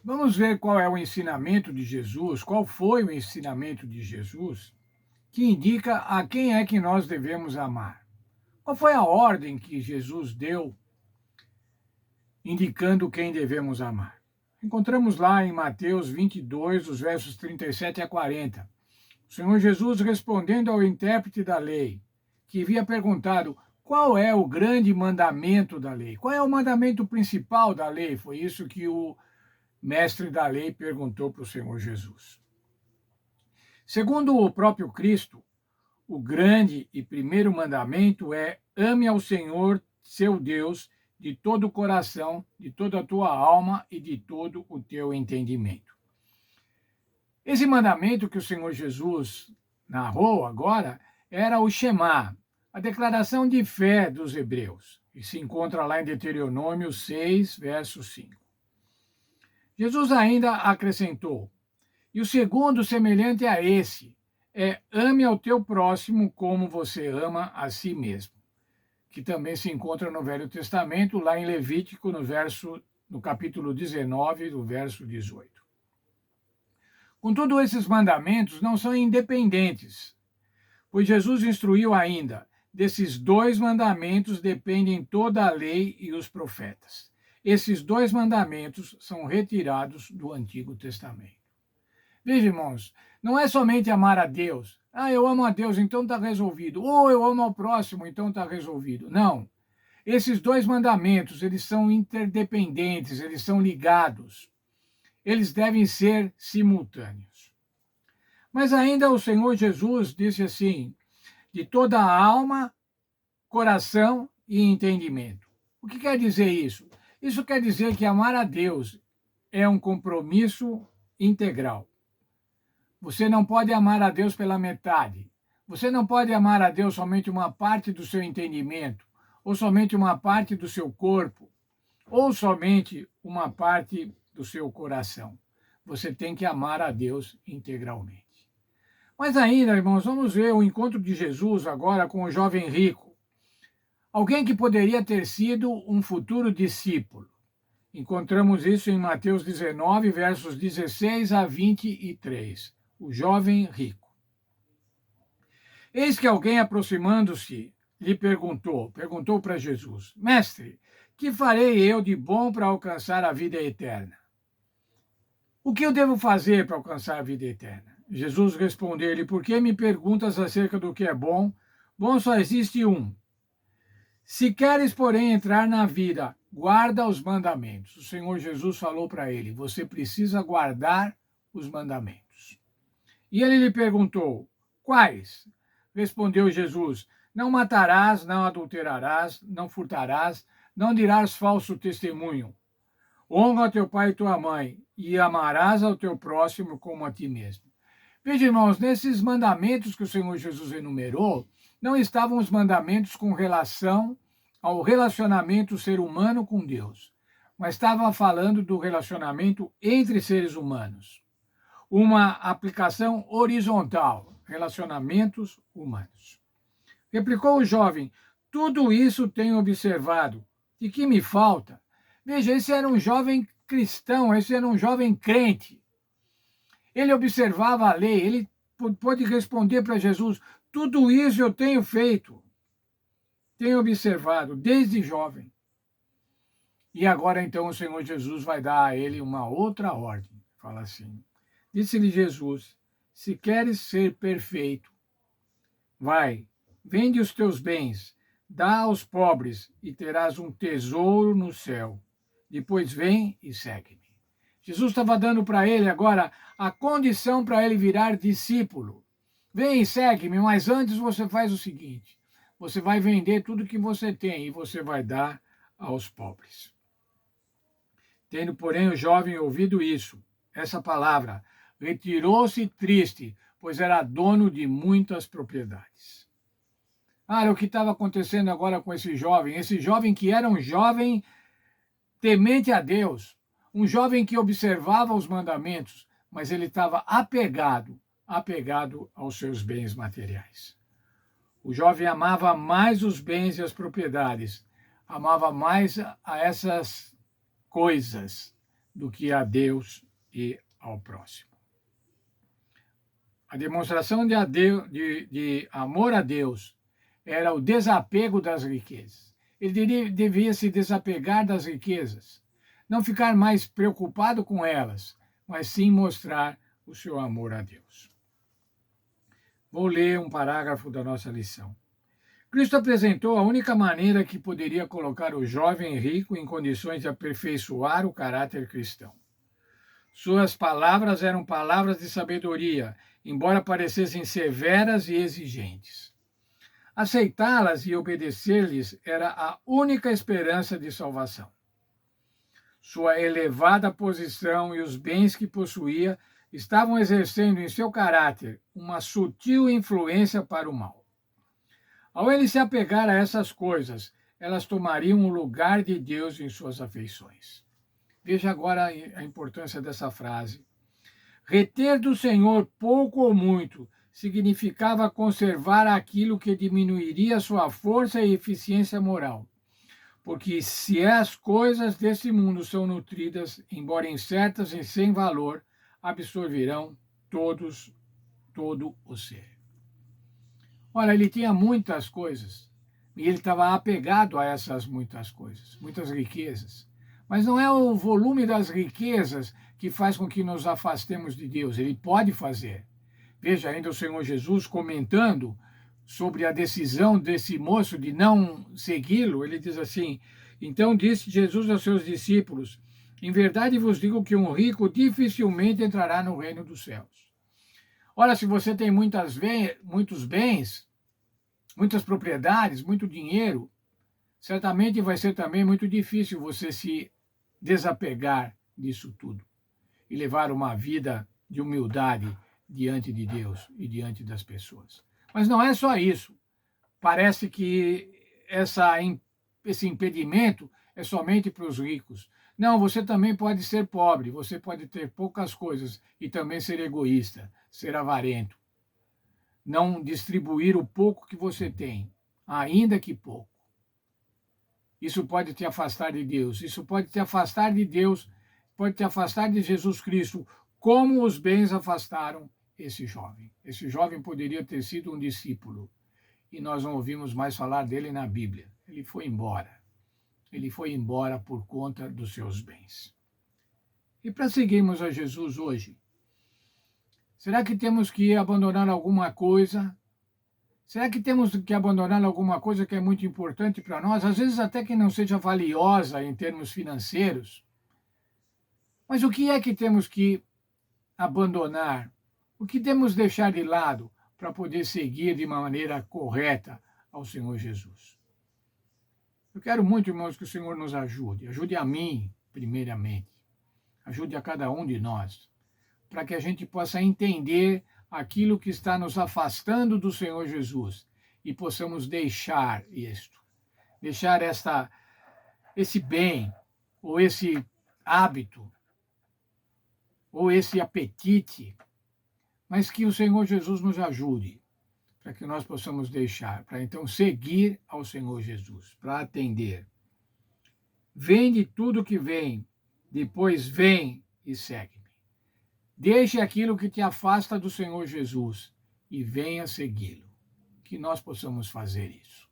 Vamos ver qual é o ensinamento de Jesus, qual foi o ensinamento de Jesus que indica a quem é que nós devemos amar. Qual foi a ordem que Jesus deu indicando quem devemos amar? Encontramos lá em Mateus 22, os versos 37 a 40. O Senhor Jesus respondendo ao intérprete da lei, que havia perguntado qual é o grande mandamento da lei, qual é o mandamento principal da lei, foi isso que o mestre da lei perguntou para o Senhor Jesus. Segundo o próprio Cristo, o grande e primeiro mandamento é: ame ao Senhor, seu Deus, de todo o coração, de toda a tua alma e de todo o teu entendimento. Esse mandamento que o Senhor Jesus narrou agora era o Shema, a declaração de fé dos hebreus, que se encontra lá em Deuteronômio 6, verso 5. Jesus ainda acrescentou: e o segundo, semelhante a esse, é: ame ao teu próximo como você ama a si mesmo, que também se encontra no Velho Testamento, lá em Levítico, no capítulo 19, do verso 18. Contudo, esses mandamentos não são independentes, pois Jesus instruiu ainda: desses dois mandamentos dependem toda a lei e os profetas. Esses dois mandamentos são retirados do Antigo Testamento. Veja, irmãos, não é somente amar a Deus. Ah, eu amo a Deus, então está resolvido. Ou eu amo ao próximo, então está resolvido. Não. Esses dois mandamentos, eles são interdependentes, eles são ligados. Eles devem ser simultâneos. Mas ainda o Senhor Jesus disse assim: de toda a alma, coração e entendimento. O que quer dizer isso? Isso quer dizer que amar a Deus é um compromisso integral. Você não pode amar a Deus pela metade. Você não pode amar a Deus somente uma parte do seu entendimento, ou somente uma parte do seu corpo, ou somente uma parte do seu coração. Você tem que amar a Deus integralmente. Mas ainda, irmãos, vamos ver o encontro de Jesus agora com o jovem rico. Alguém que poderia ter sido um futuro discípulo. Encontramos isso em Mateus 19, versos 16 a 23. O jovem rico. Eis que alguém aproximando-se lhe perguntou para Jesus: Mestre, que farei eu de bom para alcançar a vida eterna? O que eu devo fazer para alcançar a vida eterna? Jesus respondeu-lhe: Por que me perguntas acerca do que é bom? Bom só existe um. Se queres, porém, entrar na vida, guarda os mandamentos. O Senhor Jesus falou para ele: Você precisa guardar os mandamentos. E ele lhe perguntou: Quais? Respondeu Jesus: Não matarás, não adulterarás, não furtarás, não dirás falso testemunho. Honra teu pai e tua mãe, e amarás ao teu próximo como a ti mesmo. Veja, irmãos, nesses mandamentos que o Senhor Jesus enumerou, não estavam os mandamentos com relação ao relacionamento ser humano com Deus, mas estava falando do relacionamento entre seres humanos. Uma aplicação horizontal, relacionamentos humanos. Replicou o jovem: Tudo isso tenho observado. De que me falta? Veja, esse era um jovem cristão, esse era um jovem crente. Ele observava a lei, ele pôde responder para Jesus: Tudo isso eu tenho feito, tenho observado desde jovem. E agora então o Senhor Jesus vai dar a ele uma outra ordem. Fala assim: Disse-lhe Jesus: Se queres ser perfeito, vai, vende os teus bens, dá aos pobres e terás um tesouro no céu. Depois vem e segue-me. Jesus estava dando para ele agora a condição para ele virar discípulo. Vem e segue-me, mas antes você faz o seguinte: você vai vender tudo que você tem e você vai dar aos pobres. Tendo, porém, o jovem ouvido isso, essa palavra, retirou-se triste, pois era dono de muitas propriedades. Ah, o que estava acontecendo agora com esse jovem que era um jovem temente a Deus, um jovem que observava os mandamentos, mas ele estava apegado aos seus bens materiais. O jovem amava mais os bens e as propriedades, amava mais a essas coisas do que a Deus e ao próximo. A demonstração de amor a Deus era o desapego das riquezas. Ele devia se desapegar das riquezas, não ficar mais preocupado com elas, mas sim mostrar o seu amor a Deus. Vou ler um parágrafo da nossa lição. Cristo apresentou a única maneira que poderia colocar o jovem rico em condições de aperfeiçoar o caráter cristão. Suas palavras eram palavras de sabedoria, embora parecessem severas e exigentes. Aceitá-las e obedecer-lhes era a única esperança de salvação. Sua elevada posição e os bens que possuía estavam exercendo em seu caráter uma sutil influência para o mal. Ao ele se apegar a essas coisas, elas tomariam o lugar de Deus em suas afeições. Veja agora a importância dessa frase. Reter do Senhor pouco ou muito significava conservar aquilo que diminuiria sua força e eficiência moral. Porque se as coisas desse mundo são nutridas, embora incertas e sem valor, absorverão todo o ser. Olha, ele tinha muitas coisas e ele estava apegado a essas muitas coisas, muitas riquezas. Mas não é o volume das riquezas que faz com que nos afastemos de Deus. Ele pode fazer. Veja ainda o Senhor Jesus comentando sobre a decisão desse moço de não segui-lo. Ele diz assim: então disse Jesus aos seus discípulos: em verdade vos digo que um rico dificilmente entrará no reino dos céus. Ora, se você tem muitos bens, muitas propriedades, muito dinheiro, certamente vai ser também muito difícil você se desapegar disso tudo e levar uma vida de humildade diante de Deus e diante das pessoas. Mas não é só isso. Parece que esse impedimento é somente para os ricos. Não, você também pode ser pobre, você pode ter poucas coisas e também ser egoísta, ser avarento. Não distribuir o pouco que você tem, ainda que pouco. Isso pode te afastar de Deus, isso pode te afastar de Deus, pode te afastar de Jesus Cristo, como os bens afastaram esse jovem. Esse jovem poderia ter sido um discípulo, e nós não ouvimos mais falar dele na Bíblia. Ele foi embora. Ele foi embora por conta dos seus bens. E para seguirmos a Jesus hoje, será que temos que abandonar alguma coisa? Será que temos que abandonar alguma coisa que é muito importante para nós? Às vezes até que não seja valiosa em termos financeiros. Mas o que é que temos que abandonar? O que temos que deixar de lado para poder seguir de uma maneira correta ao Senhor Jesus? Eu quero muito, irmãos, que o Senhor nos ajude. Ajude a mim, primeiramente. Ajude a cada um de nós, para que a gente possa entender aquilo que está nos afastando do Senhor Jesus e possamos deixar isto, deixar esse bem, ou esse hábito, ou esse apetite, mas que o Senhor Jesus nos ajude, para que nós possamos deixar, para então seguir ao Senhor Jesus, para atender. Vende tudo que vem, depois vem e segue-me. Deixe aquilo que te afasta do Senhor Jesus e venha segui-lo. Que nós possamos fazer isso.